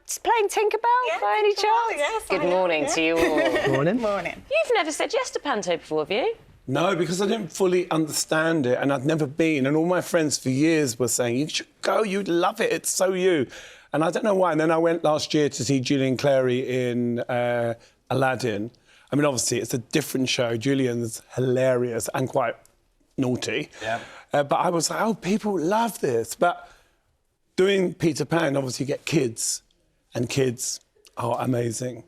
playing Tinkerbell by any chance? Yes, Good morning to you all. Morning. Morning. You've never said yes to Panto before, have you? No, because I didn't fully understand it and I'd never been. And all my friends for years were saying, you should go, you'd love it, it's so you. And I don't know why. And then I went last year to see Julian Clary in Aladdin. I mean, obviously, it's a different show. Julian's hilarious and quite naughty. Yeah. But I was like, oh, people love this. But doing Peter Pan, obviously, you get kids. And kids are amazing.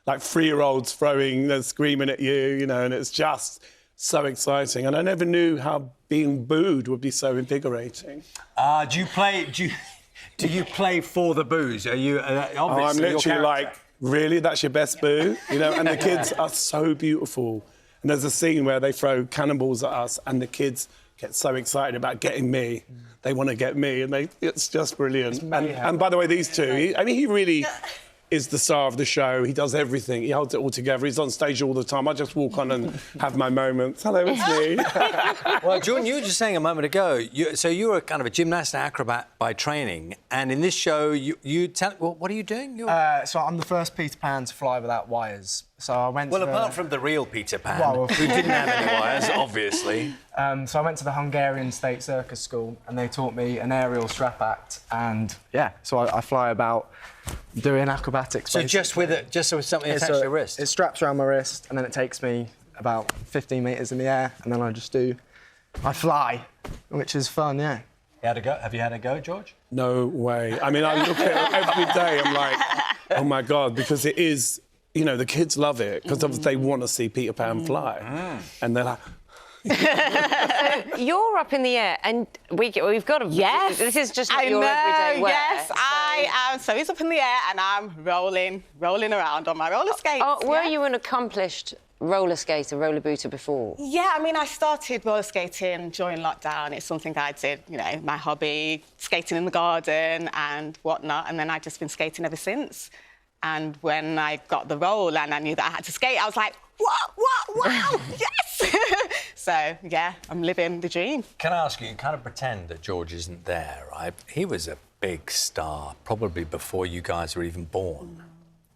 Like 3-year-olds throwing, they're screaming at you, you know, and it's just so exciting. And I never knew how being booed would be so invigorating. Do you play for the booze? Are you obviously I'm your literally character- like, really? That's your best boo? You know, and the kids are so beautiful. And there's a scene where they throw cannonballs at us and the kids get so excited about getting me. They want to get me, and it's just brilliant. And by the way, these two, he really is the star of the show. He does everything. He holds it all together. He's on stage all the time. I just walk on and have my moments. Hello, it's me. Well, Jordan, you were just saying a moment ago, so you were kind of a gymnast and acrobat by training, and in this show, what are you doing? So I'm the first Peter Pan to fly without wires. So I went Well, to apart from the real Peter Pan, Well, who didn't have any wires, obviously. So I went to the Hungarian State Circus School and they taught me an aerial strap act, and yeah, so I fly about doing acrobatics. So basically. just with something attached So to your wrist? It straps around my wrist and then it takes me about 15 metres in the air and then I fly, which is fun, yeah. Have you had a go, George? No way. I mean, I look at it every day, I'm like, oh, my God, because it is, you know, the kids love it because they want to see Peter Pan fly. And they're like... You're up in the air, and we've got to... Yes. This is just not I your know, everyday wear. yes, I am. So he's up in the air and I'm rolling around on my roller skates. Were you an accomplished roller skater, roller booter before? Yeah, I mean, I started roller skating during lockdown. It's something I did, you know, my hobby, skating in the garden and whatnot, and then I've just been skating ever since. And when I got the role and I knew that I had to skate, I was like, wow, yes! So, yeah, I'm living the dream. Can I ask you kind of pretend that George isn't there, right? He was a big star, probably before you guys were even born.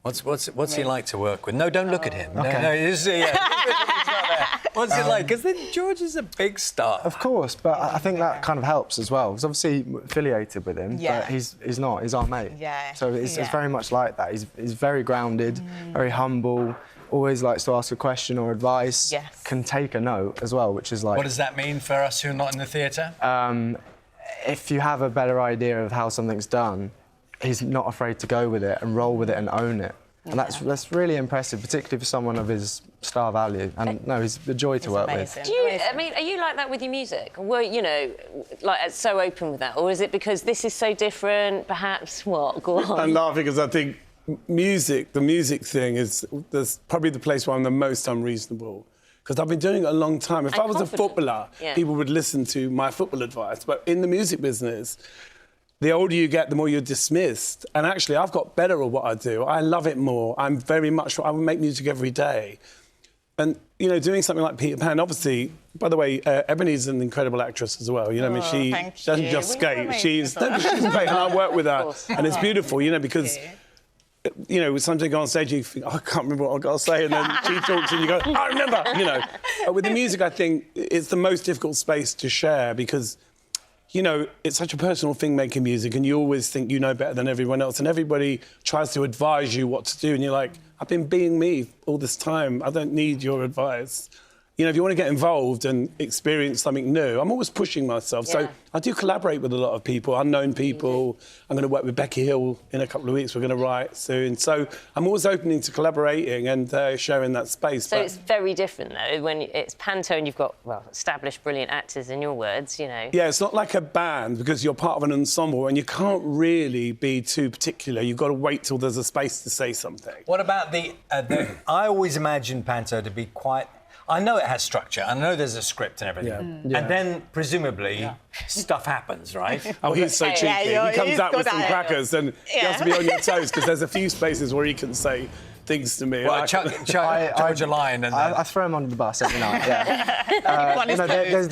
What's he like to work with? No, don't look at him. Okay. No, he's not there. What's it like? Because then George is a big star. Of course, but I think that kind of helps as well. He's obviously affiliated with him, Yeah. but he's not. He's our mate. Yeah. So it's Yeah. very much like that. He's very grounded, very humble, always likes to ask a question or advice. Yes. Can take a note as well, which is like... What does that mean for us who are not in the theatre? If you have a better idea of how something's done, he's not afraid to go with it and roll with it and own it. And that's really impressive, particularly for someone of his star value. And no, he's a joy to work amazing. with. I mean, are you like that with your music? Were you know, like so open with that, or is it because this is so different? Perhaps what? Go on. I'm laughing because I think the music thing is probably the place where I'm the most unreasonable. Because I've been doing it a long time. If I was confident. a footballer, people would listen to my football advice. But in the music business, the older you get, the more you're dismissed. And actually, I've got better at what I do. I love it more. I would make music every day. And, you know, doing something like Peter Pan, obviously, by the way, Ebony's an incredible actress as well. You know, I mean, she doesn't just skate. She's great, and I work with her. And it's beautiful, you know, because... You know, sometimes you go on stage and you think, oh, I can't remember what I've got to say, and then she talks and you go, I remember, you know. But with the music, I think it's the most difficult space to share because, you know, it's such a personal thing making music and you always think you know better than everyone else and everybody tries to advise you what to do and you're like, I've been being me all this time, I don't need your advice. You know, if you want to get involved and experience something new, I'm always pushing myself. Yeah. So I do collaborate with a lot of people, unknown people. I'm going to work with Becky Hill in a couple of weeks. We're going to write soon. So I'm always opening to collaborating and sharing that space. So it's very different, though, when it's Panto and you've got, well, established brilliant actors, in your words, you know. Yeah, it's not like a band because you're part of an ensemble and you can't really be too particular. You've got to wait till there's a space to say something. What about I always imagine Panto to be quite... I know it has structure. I know there's a script and everything. Yeah. And then, presumably, stuff happens, right? Oh, he's so cheeky. He comes out with some crackers and he has to be on your toes because there's a few spaces where he can say things to me. Well, George a line and... I throw him under the bus every night, yeah.